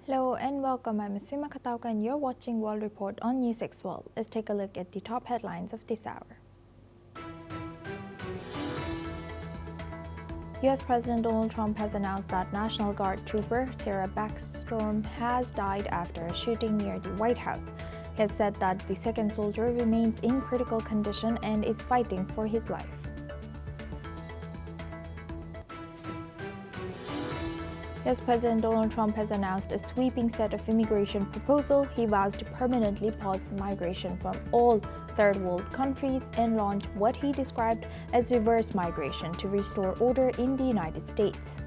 Hello and welcome. I'm Asima Katauka and you're watching World Report on NewsX World. Let's take a look at the top headlines of this hour. US President Donald Trump has announced that National Guard trooper Sarah Backstorm has died after a shooting near the White House. He has said that the second soldier remains in critical condition and is fighting for his life. US President Donald Trump has announced a sweeping set of immigration proposals. He vows to permanently pause migration from all third world countries and launch what he described as reverse migration to restore order in the United States.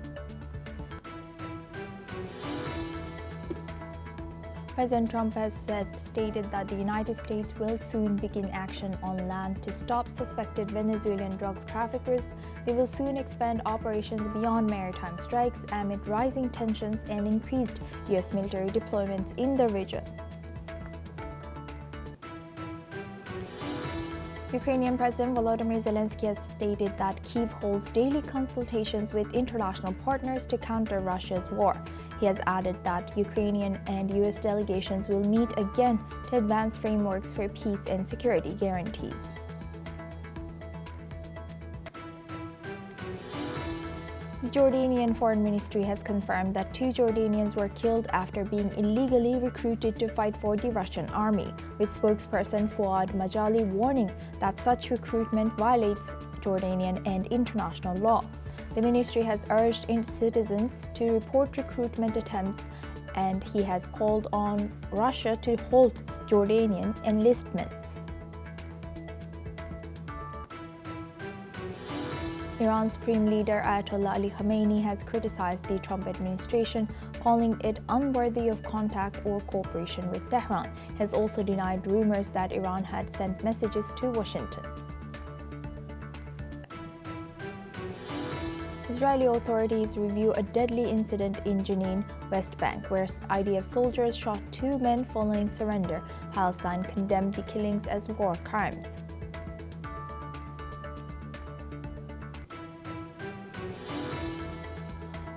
President Trump has stated that the United States will soon begin action on land to stop suspected Venezuelan drug traffickers. They will soon expand operations beyond maritime strikes amid rising tensions and increased U.S. military deployments in the region. Ukrainian President Volodymyr Zelensky has stated that Kyiv holds daily consultations with international partners to counter Russia's war. He has added that Ukrainian and U.S. delegations will meet again to advance frameworks for peace and security guarantees. The Jordanian Foreign Ministry has confirmed that 2 Jordanians were killed after being illegally recruited to fight for the Russian army, with spokesperson Fouad Majali warning that such recruitment violates Jordanian and international law. The ministry has urged citizens to report recruitment attempts, and he has called on Russia to halt Jordanian enlistments. Iran's Supreme Leader Ayatollah Ali Khamenei has criticized the Trump administration, calling it unworthy of contact or cooperation with Tehran. He has also denied rumors that Iran had sent messages to Washington. Israeli authorities review a deadly incident in Jenin, West Bank, where IDF soldiers shot 2 men following surrender. Palestine condemned the killings as war crimes.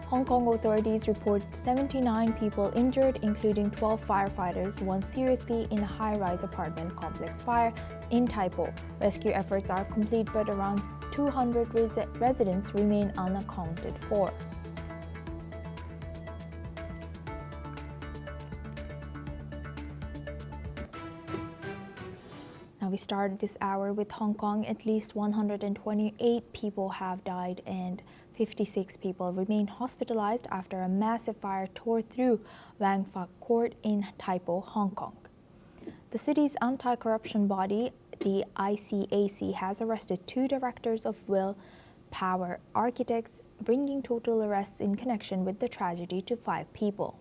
Hong Kong authorities report 79 people injured, including 12 firefighters, one seriously in a high-rise apartment complex fire in Tai Po. Rescue efforts are complete, but around 200 residents remain unaccounted for. Now we started this hour with Hong Kong. At least 128 people have died and 56 people remain hospitalized after a massive fire tore through Wang Fuk Court in Tai Po, Hong Kong. The city's anti-corruption body, the ICAC, has arrested 2 directors of Will Power Architects, bringing total arrests in connection with the tragedy to 5 people.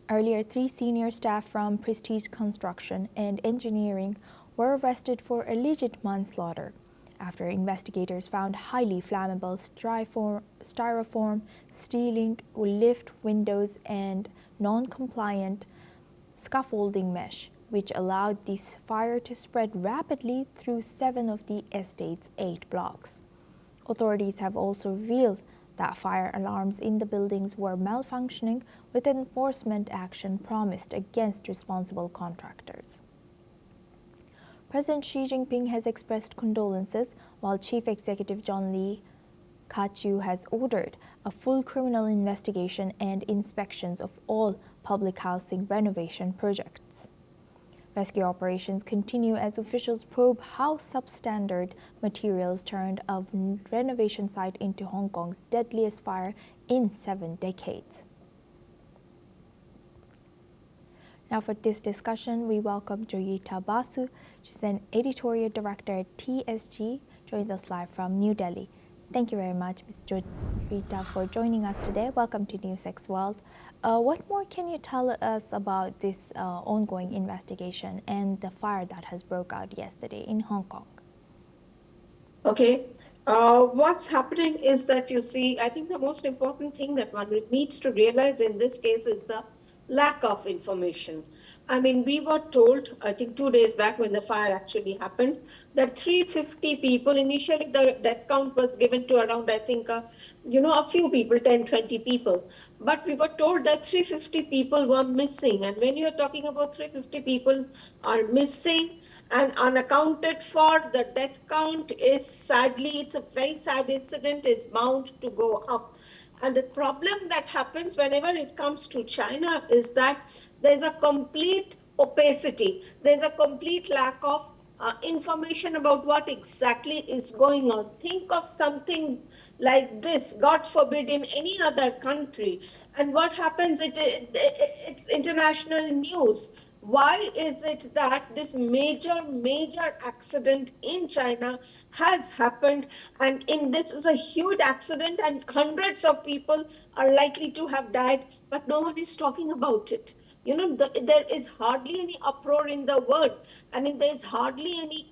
Earlier, 3 senior staff from Prestige Construction and Engineering were arrested for alleged manslaughter after investigators found highly flammable styrofoam, stealing lift windows, and non-compliant scaffolding mesh, which allowed this fire to spread rapidly through 7 of the estate's 8 blocks. Authorities have also revealed that fire alarms in the buildings were malfunctioning, with enforcement action promised against responsible contractors. President Xi Jinping has expressed condolences, while Chief Executive John Lee Ka-chiu has ordered a full criminal investigation and inspections of all public housing renovation projects. Rescue operations continue as officials probe how substandard materials turned a renovation site into Hong Kong's deadliest fire in 7 decades. Now for this discussion, we welcome Joyita Basu. She's an editorial director at TSG, joins us live from New Delhi. Thank you very much, Ms. Joyita, for joining us today. Welcome to NewsX World. What more can you tell us about this ongoing investigation and the fire that has broke out yesterday in Hong Kong? Okay. What's happening is that, you see, I think the most important thing that one needs to realize in this case is the lack of information. I mean, we were told, I think 2 days back when the fire actually happened, that 350 people, initially the death count was given to around, I think, a few people, 10, 20 people. But we were told that 350 people were missing. And when you're talking about 350 people are missing and unaccounted for, the death count is sadly, it's a very sad incident, is bound to go up. And the problem that happens whenever it comes to China is that there's a complete opacity. There's a complete lack of information about what exactly is going on. Think of something like this, God forbid, in any other country. And what happens, it's international news. Why is it that this major accident in China has happened, and in this is a huge accident and hundreds of people are likely to have died, but no one is talking about it. There is hardly any uproar in the world. I mean, there's hardly any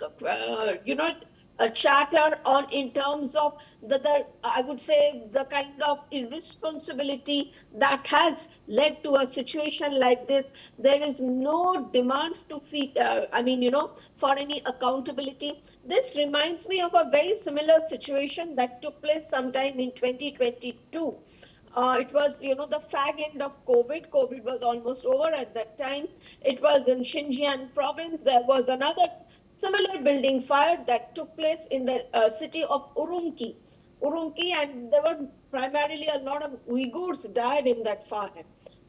a chatter on in terms of the I would say the kind of irresponsibility that has led to a situation like this. There is no demand to free, for any accountability. This reminds me of a very similar situation that took place sometime in 2022. It was, the fag end of COVID. COVID was almost over at that time. It was in Xinjiang province. There was another similar building fire that took place in the city of Urumqi. Urumqi, and there were primarily a lot of Uyghurs died in that fire.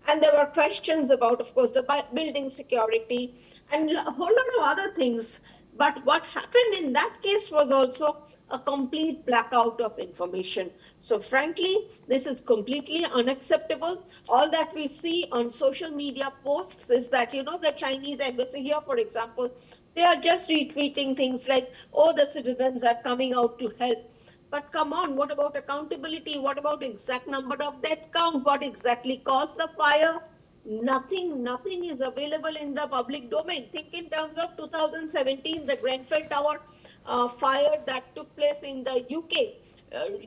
And there were questions about, of course, the building security and a whole lot of other things. But what happened in that case was also a complete blackout of information. So frankly, this is completely unacceptable. All that we see on social media posts is that, the Chinese embassy here, for example, they are just retweeting things like, oh, the citizens are coming out to help. But come on, what about accountability? What about exact number of death count? What exactly caused the fire? Nothing is available in the public domain. Think in terms of 2017, the Grenfell Tower fire that took place in the UK.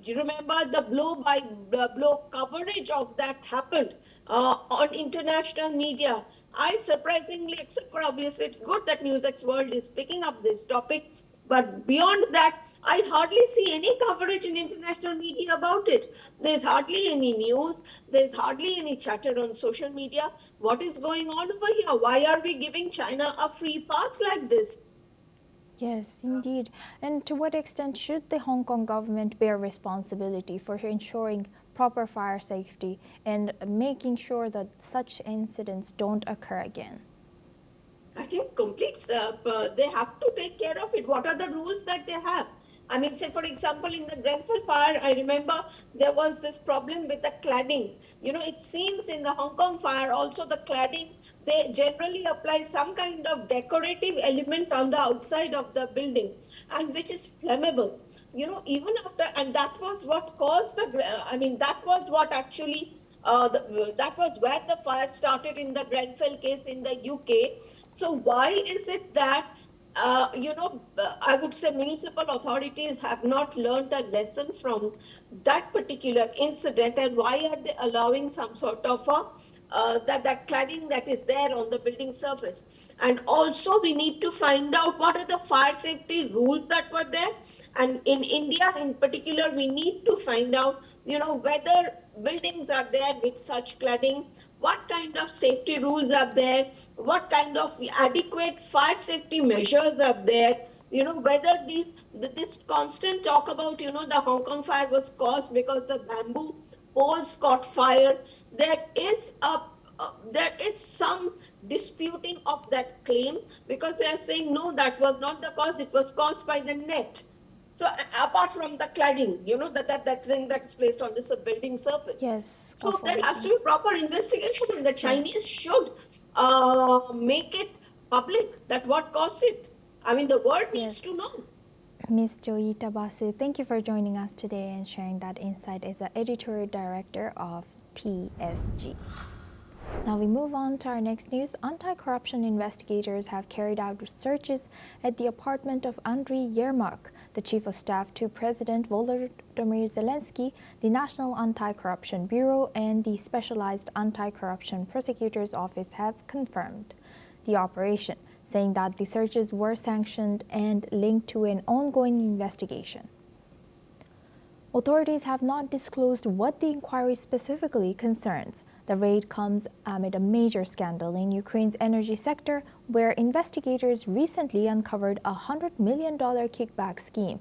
You remember the blow coverage of that happened on international media. I surprisingly, except for obviously it's good that NewsX World is picking up this topic, but beyond that, I hardly see any coverage in international media about it. There's hardly any news. There's hardly any chatter on social media. What is going on over here? Why are we giving China a free pass like this? Yes, indeed. And to what extent should the Hong Kong government bear responsibility for ensuring proper fire safety and making sure that such incidents don't occur again? I think they have to take care of it. What are the rules that they have? I mean, say, for example, in the Grenfell fire, I remember there was this problem with the cladding. It seems in the Hong Kong fire, also the cladding, they generally apply some kind of decorative element on the outside of the building, and which is flammable. Even after, and that was what caused that was what actually, that was where the fire started in the Grenfell case in the UK. So why is it that I would say municipal authorities have not learned a lesson from that particular incident, and why are they allowing some sort of that cladding that is there on the building surface? And also, we need to find out what are the fire safety rules that were there. And in India, in particular, we need to find out, whether buildings are there with such cladding, what kind of safety rules are there, what kind of adequate fire safety measures are there, whether this constant talk about, the Hong Kong fire was caused because the bamboo poles caught fire. There is some disputing of that claim, because they are saying no, that was not the cause, it was caused by the net. So apart from the cladding, that thing that is placed on this building surface. Yes, So there has to be proper investigation, and the Chinese should make it public that what caused it. I mean, the world needs to know. Ms. Joyita Basu, thank you for joining us today and sharing that insight as the editorial director of TSG. Now we move on to our next news. Anti-corruption investigators have carried out searches at the apartment of Andriy Yermak, The Chief of Staff to President Volodymyr Zelensky, the National Anti-Corruption Bureau, and the Specialized Anti-Corruption Prosecutor's Office have confirmed the operation, saying that the searches were sanctioned and linked to an ongoing investigation. Authorities have not disclosed what the inquiry specifically concerns. The raid comes amid a major scandal in Ukraine's energy sector, where investigators recently uncovered a $100 million kickback scheme.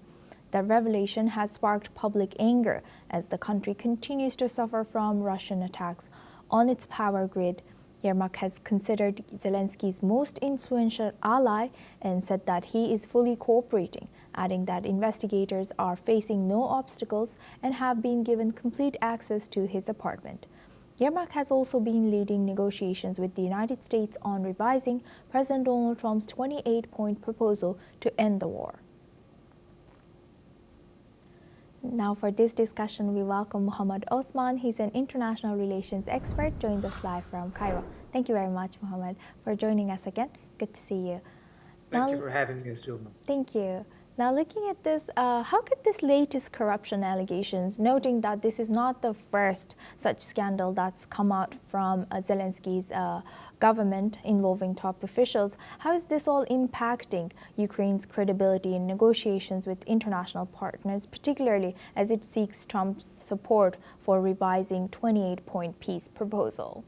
The revelation has sparked public anger as the country continues to suffer from Russian attacks on its power grid. Yermak has considered Zelensky's most influential ally and said that he is fully cooperating, adding that investigators are facing no obstacles and have been given complete access to his apartment. Yermak has also been leading negotiations with the United States on revising President Donald Trump's 28-point proposal to end the war. Now for this discussion, we welcome Mohammad Osman. He's an international relations expert, joins us live from Cairo. Thank you very much, Mohammad, for joining us again. Good to see you. Thank you for having me, Asuma. Thank you. Now, looking at this, how could this latest corruption allegations, noting that this is not the first such scandal that's come out from Zelensky's government involving top officials, how is this all impacting Ukraine's credibility in negotiations with international partners, particularly as it seeks Trump's support for revising 28-point peace proposal?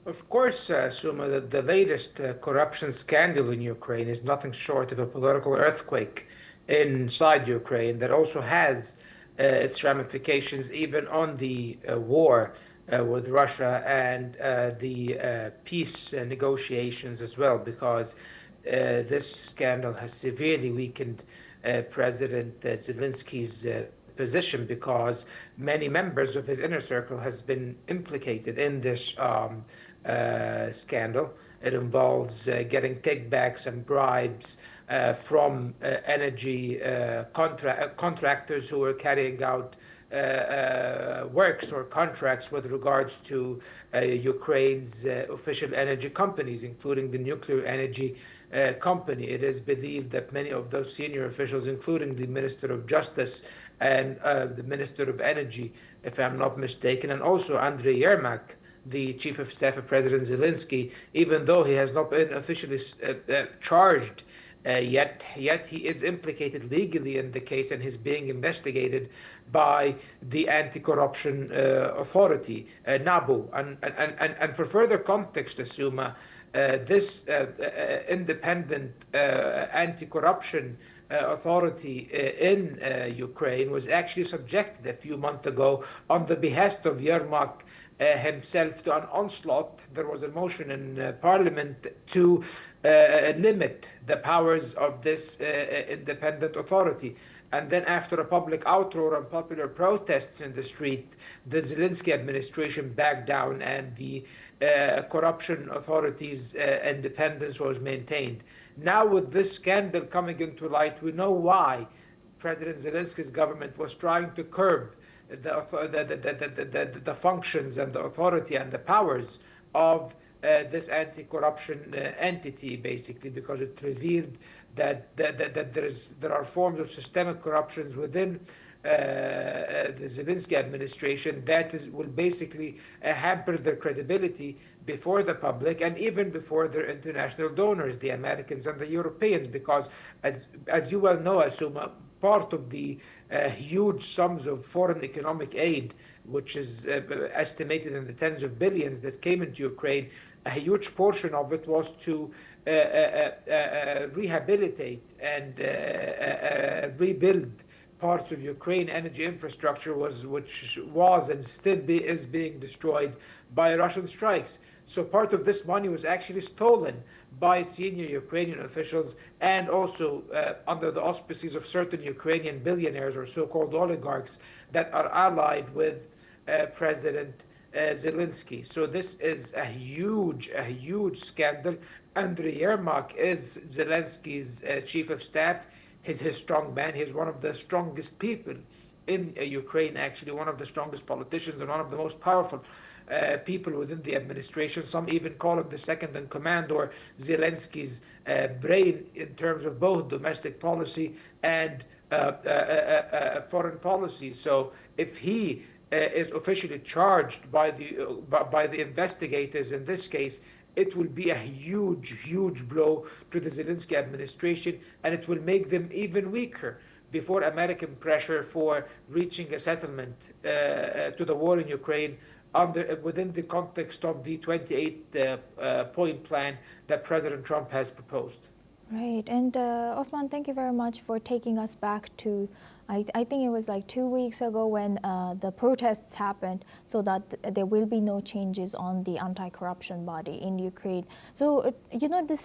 Of course, Suma, the latest corruption scandal in Ukraine is nothing short of a political earthquake inside Ukraine that also has its ramifications even on the war with Russia and the peace negotiations as well, because this scandal has severely weakened President Zelensky's position, because many members of his inner circle has been implicated in this scandal. It involves getting kickbacks and bribes from energy contractors who are carrying out works or contracts with regards to Ukraine's official energy companies, including the nuclear energy company. It is believed that many of those senior officials, including the Minister of Justice and the Minister of Energy, if I'm not mistaken, and also Andriy Yermak, the Chief of Staff of President Zelensky, even though he has not been officially charged yet he is implicated legally in the case and he's being investigated by the anti-corruption authority, NABU. And for further context, Asuma, this independent anti-corruption authority in Ukraine was actually subjected a few months ago on the behest of Yermak himself to an onslaught. There was a motion in parliament to limit the powers of this independent authority. And then after a public outroar and popular protests in the street, the Zelensky administration backed down and the corruption authorities' independence was maintained. Now with this scandal coming into light, we know why President Zelensky's government was trying to curb the functions and the authority and the powers of this anti-corruption entity, basically, because it revealed that there are forms of systemic corruptions within the Zelensky administration that will basically hamper their credibility before the public and even before their international donors, the Americans and the Europeans, because as you well know, Asuma, part of the huge sums of foreign economic aid, which is estimated in the tens of billions that came into Ukraine, a huge portion of it was to rehabilitate and rebuild parts of Ukraine energy infrastructure, which was and still is being destroyed by Russian strikes. So part of this money was actually stolen by senior Ukrainian officials and also under the auspices of certain Ukrainian billionaires or so-called oligarchs that are allied with President Zelensky. So this is a huge scandal. Andriy Yermak is Zelensky's chief of staff. He's his strong man. He's one of the strongest people in Ukraine, actually one of the strongest politicians and one of the most powerful people within the administration. Some even call him the second in command, or Zelensky's brain, in terms of both domestic policy and foreign policy. So if he is officially charged by the investigators in this case, it will be a huge, huge blow to the Zelensky administration, and it will make them even weaker before American pressure for reaching a settlement to the war in Ukraine within the context of the 28 point plan that President Trump has proposed. Right, and Osman, thank you very much for taking us back to, I think it was like 2 weeks ago when the protests happened, so that there will be no changes on the anti-corruption body in Ukraine. So,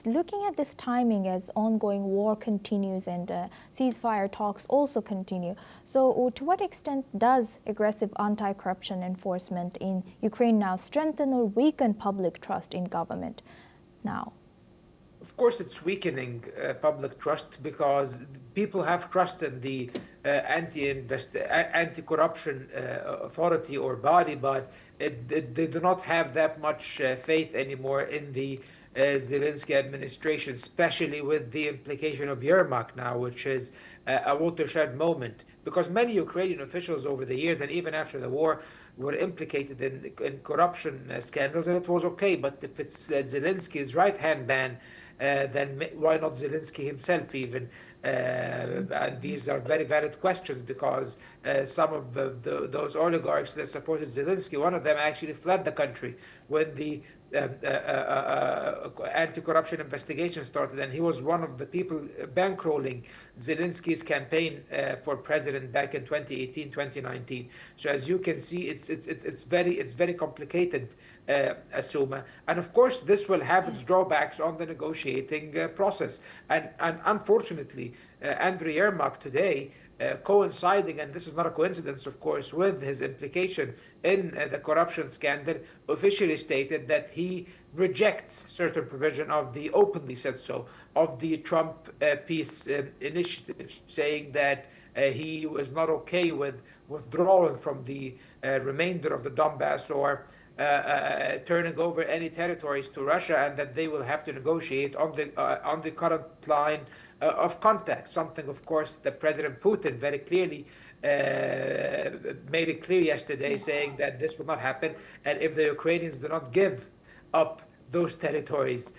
looking at this timing as ongoing war continues and ceasefire talks also continue. So, to what extent does aggressive anti-corruption enforcement in Ukraine now strengthen or weaken public trust in government now? Of course, it's weakening public trust, because people have trust in the anti-corruption authority or body, but they do not have that much faith anymore in the Zelensky administration, especially with the implication of Yermak now, which is a watershed moment, because many Ukrainian officials over the years and even after the war were implicated in corruption scandals, and it was okay. But if it's Zelensky's right-hand man, then why not Zelensky himself even? And these are very valid questions, because some of those oligarchs that supported Zelensky, one of them actually fled the country when the anti-corruption investigation started, and he was one of the people bankrolling Zelensky's campaign for president back in 2018, 2019. So as you can see, it's very complicated, Asuma, and of course this will have its drawbacks on the negotiating process. And unfortunately, Andriy Yermak today, coinciding, and this is not a coincidence, of course, with his implication in the corruption scandal, officially stated that he rejects certain provision of the, openly said so, of the Trump peace initiative, saying that he was not okay with withdrawing from the remainder of the Donbass, or turning over any territories to Russia, and that they will have to negotiate on the current line of contact. Something, of course, that President Putin very clearly made it clear yesterday, saying that this will not happen, and if the Ukrainians do not give up those territories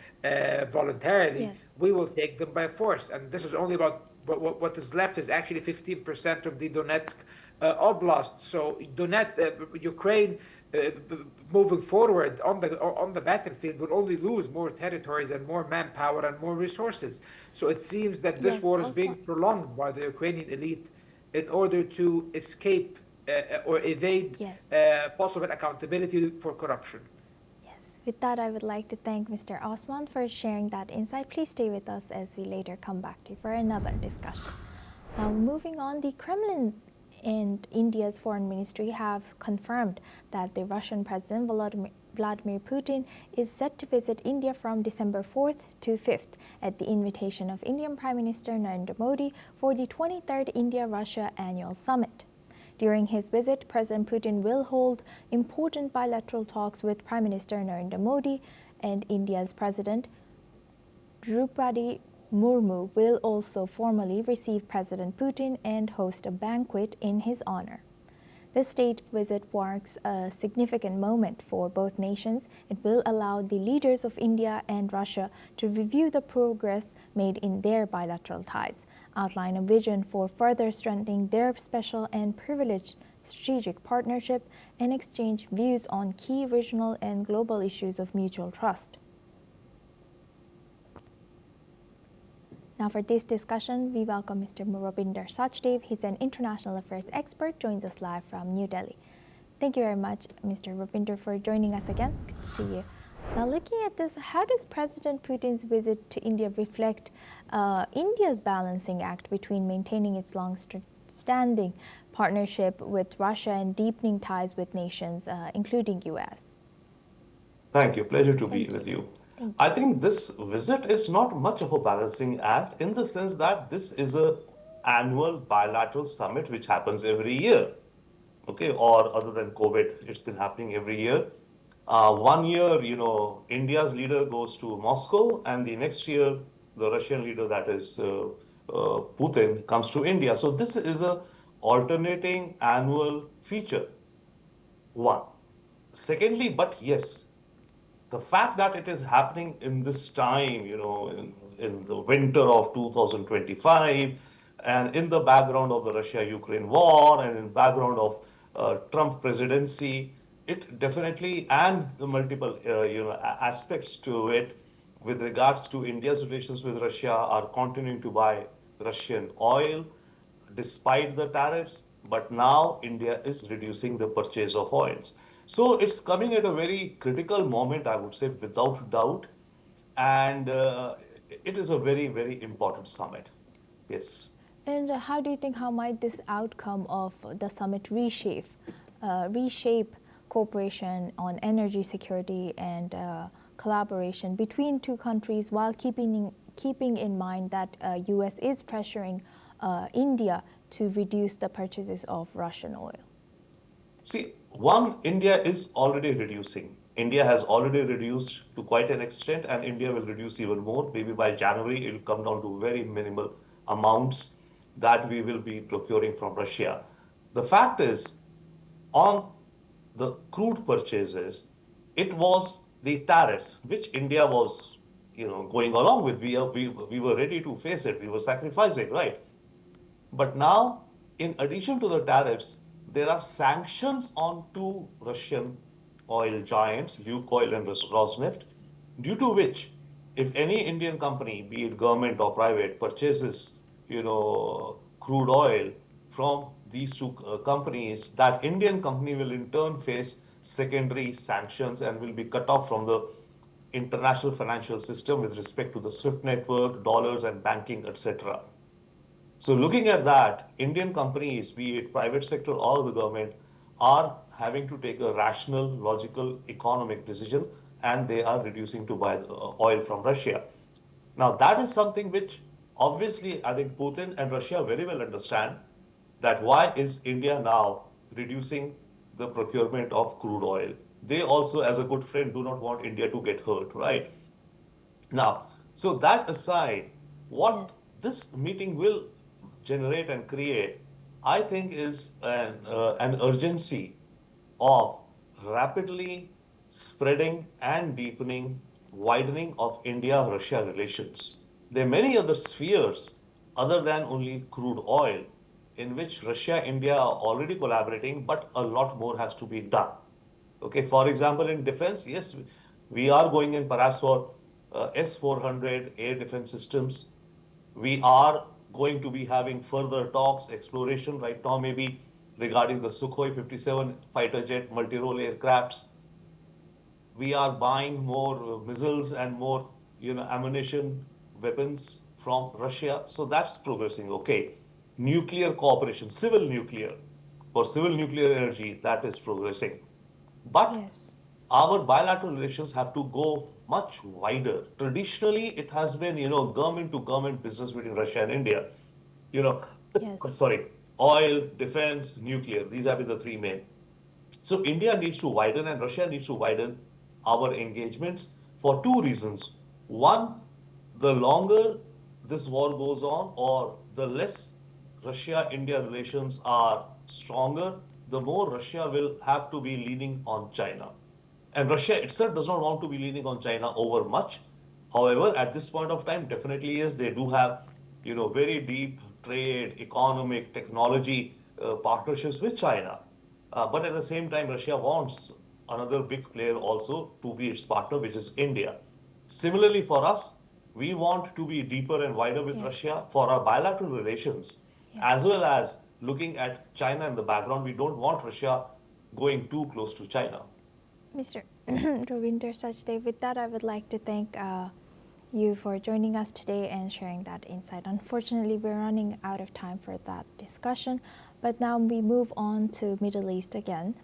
voluntarily, Yes. we will take them by force. And this is only about what is left is actually 15% of the Donetsk oblast. So Ukraine, moving forward on the battlefield, will only lose more territories and more manpower and more resources. So it seems that this Yes, war is also- being prolonged by the Ukrainian elite in order to escape or evade Yes. possible accountability for corruption. Yes. With that, I would like to thank Mr. Osman for sharing that insight. Please stay with us as we later come back to you for another discussion. Now, moving on, the Kremlin and India's foreign ministry have confirmed that the Russian President Vladimir Putin is set to visit India from December 4th to 5th at the invitation of Indian Prime Minister Narendra Modi for the 23rd India-Russia Annual Summit. During his visit, President Putin will hold important bilateral talks with Prime Minister Narendra Modi, and India's President Draupadi Murmu will also formally receive President Putin and host a banquet in his honor. This state visit marks a significant moment for both nations. It will allow the leaders of India and Russia to review the progress made in their bilateral ties, outline a vision for further strengthening their special and privileged strategic partnership, and exchange views on key regional and global issues of mutual trust. Now for this discussion, we welcome Mr. Rupinder Sachdev. He's an international affairs expert, joins us live from New Delhi. Thank you very much, Mr. Rupinder, for joining us again. Good to see you. Now looking at this, how does President Putin's visit to India reflect India's balancing act between maintaining its long-standing partnership with Russia and deepening ties with nations, including US? Thank you. Pleasure to be Thank with you. you. Thank I you. think this visit is not much of a balancing act in the sense that this is a annual bilateral summit which happens every year. Okay, or other than COVID, it's been happening every year. One year, India's leader goes to Moscow, and the next year, the Russian leader, that is Putin, comes to India. So this is a alternating annual feature. One. Secondly, but yes, the fact that it is happening in this time, in the winter of 2025, and in the background of the Russia-Ukraine war, and in background of Trump presidency, it definitely, and the multiple, aspects to it with regards to India's relations with Russia are continuing to buy Russian oil despite the tariffs, but now India is reducing the purchase of oils. So it's coming at a very critical moment, I would say, without doubt. And it is a very, very important summit. Yes. And how do you think, how might this outcome of the summit reshape cooperation on energy security and collaboration between two countries, while keeping in mind that U.S. is pressuring India to reduce the purchases of Russian oil? See, one, India is already reducing. India has already reduced to quite an extent, and India will reduce even more. Maybe by January, it will come down to very minimal amounts that we will be procuring from Russia. The fact is, on the crude purchases, it was the tariffs which India was, going along with. We were ready to face it. We were sacrificing, right? But now, in addition to the tariffs, there are sanctions on two Russian oil giants, Lukoil and Rosneft, due to which, if any Indian company, be it government or private, purchases, crude oil from these two companies, that Indian company will in turn face secondary sanctions and will be cut off from the international financial system with respect to the SWIFT network, dollars and banking, etc. So looking at that, Indian companies, be it private sector or the government, are having to take a rational, logical, economic decision, and they are reducing to buy oil from Russia. Now, that is something which obviously I think Putin and Russia very well understand, that why is India now reducing the procurement of crude oil? They also, as a good friend, do not want India to get hurt, right? Now, so that aside, what Yes. this meeting will generate and create, I think, is an urgency of rapidly spreading and deepening, widening of India-Russia relations. There are many other spheres other than only crude oil in which Russia and India are already collaborating, but a lot more has to be done. Okay, for example, in defense, yes, we are going in perhaps for S-400 air defense systems. We are going to be having further talks, exploration right now, maybe regarding the Sukhoi 57 fighter jet multi-role aircrafts. We are buying more missiles and more, ammunition, weapons from Russia. So that's progressing. Okay. Nuclear cooperation, civil nuclear, for civil nuclear energy, that is progressing. But Yes. our bilateral relations have to go much wider. Traditionally, it has been, government to government business between Russia and India. You know, Yes. sorry, oil, defense, nuclear. These have been the three main. So India needs to widen and Russia needs to widen our engagements for two reasons. One, the longer this war goes on, or the less Russia-India relations are stronger, the more Russia will have to be leaning on China. And Russia itself does not want to be leaning on China over much. However, at this point of time, definitely yes, they do have, very deep trade, economic, technology partnerships with China. But at the same time, Russia wants another big player also to be its partner, which is India. Similarly, for us, we want to be deeper and wider with Yes. Russia for our bilateral relations, Yes. as well as looking at China in the background. We don't want Russia going too close to China. Mr. Ravinder Sachdev, with that, I would like to thank you for joining us today and sharing that insight. Unfortunately, we're running out of time for that discussion, but now we move on to Middle East again.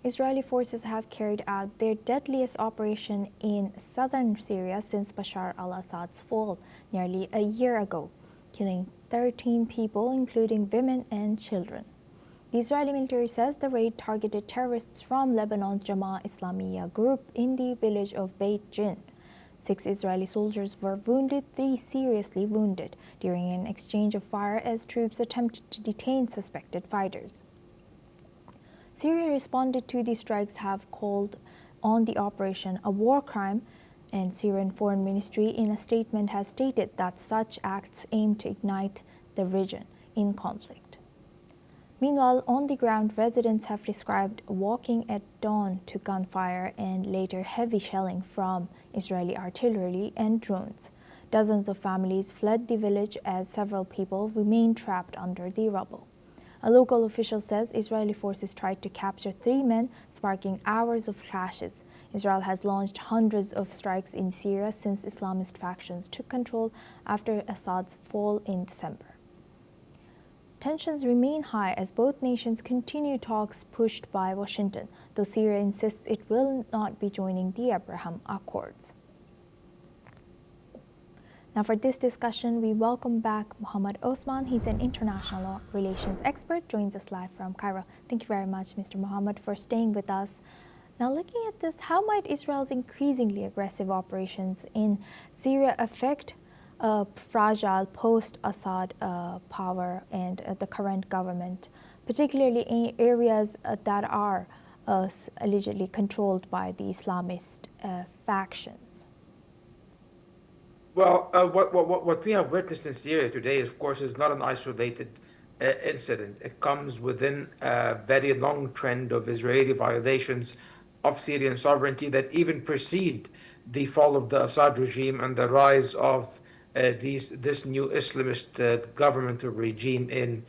Israeli forces have carried out their deadliest operation in southern Syria since Bashar al-Assad's fall nearly a year ago, killing 13 people, including women and children. The Israeli military says the raid targeted terrorists from Lebanon's Jamaat Islamiyah group in the village of Beit Jenin. 6 Israeli soldiers were wounded, 3 seriously wounded, during an exchange of fire as troops attempted to detain suspected fighters. Syria responded to the strikes, have called on the operation a war crime, and Syrian Foreign Ministry in a statement has stated that such acts aim to ignite the region in conflict. Meanwhile, on the ground, residents have described walking at dawn to gunfire and later heavy shelling from Israeli artillery and drones. Dozens of families fled the village as several people remain trapped under the rubble. A local official says Israeli forces tried to capture 3 men, sparking hours of clashes. Israel has launched hundreds of strikes in Syria since Islamist factions took control after Assad's fall in December. Tensions remain high as both nations continue talks pushed by Washington, though Syria insists it will not be joining the Abraham Accords. Now for this discussion, we welcome back Mohammed Osman. He's an international relations expert, joins us live from Cairo. Thank you very much, Mr. Mohammed, for staying with us. Now looking at this, how might Israel's increasingly aggressive operations in Syria affect fragile post-Assad power and the current government, particularly in areas that are allegedly controlled by the Islamist factions? Well, what we have witnessed in Syria today, of course, is not an isolated incident. It comes within a very long trend of Israeli violations of Syrian sovereignty that even precede the fall of the Assad regime and the rise of this new Islamist governmental regime in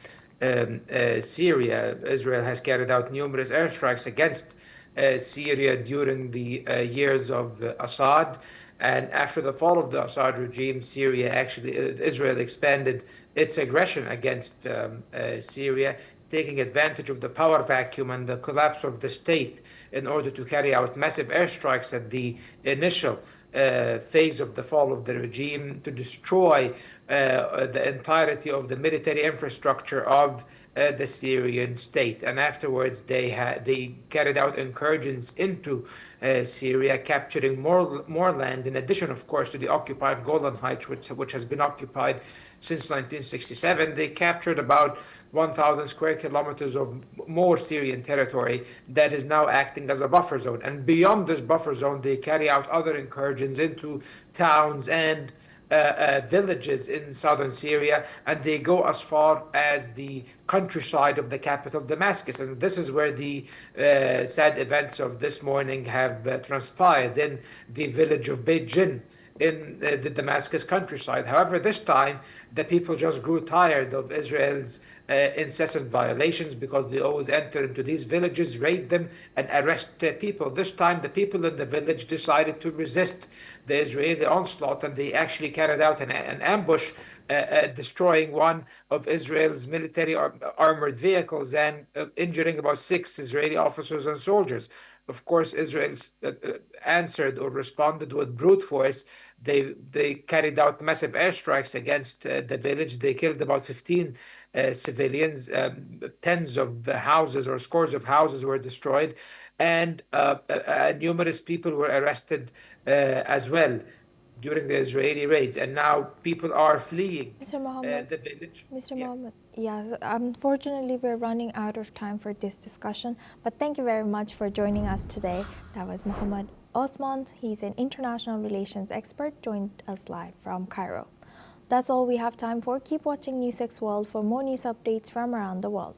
Syria. Israel has carried out numerous airstrikes against Syria during the years of Assad. And after the fall of the Assad regime, Israel expanded its aggression against Syria, taking advantage of the power vacuum and the collapse of the state in order to carry out massive airstrikes at the initial phase of the fall of the regime to destroy the entirety of the military infrastructure of the Syrian state. And afterwards, they carried out incursions into Syria, capturing more land, in addition, of course, to the occupied Golan Heights, which has been occupied since 1967. They captured about 1,000 square kilometers of more Syrian territory that is now acting as a buffer zone. And beyond this buffer zone, they carry out other incursions into towns and villages in southern Syria, and they go as far as the countryside of the capital, Damascus. And this is where the sad events of this morning have transpired, in the village of Beit Jenin in the Damascus countryside. However, this time, the people just grew tired of Israel's incessant violations, because they always enter into these villages, raid them, and arrest people. This time, the people in the village decided to resist the Israeli onslaught, and they actually carried out an ambush, destroying one of Israel's military armored vehicles and injuring about 6 Israeli officers and soldiers. Of course, Israel answered or responded with brute force. They carried out massive airstrikes against the village. They killed about 15 civilians. Tens of houses or scores of houses were destroyed, and numerous people were arrested as well during the Israeli raids. And now people are fleeing Mr. Mohammed, the village. Mr. Mohammed, yes, unfortunately we're running out of time for this discussion, but thank you very much for joining us today. That was Mohammed Osman. He's an international relations expert, joined us live from Cairo. That's all we have time for. Keep watching NewsX World for more news updates from around the world.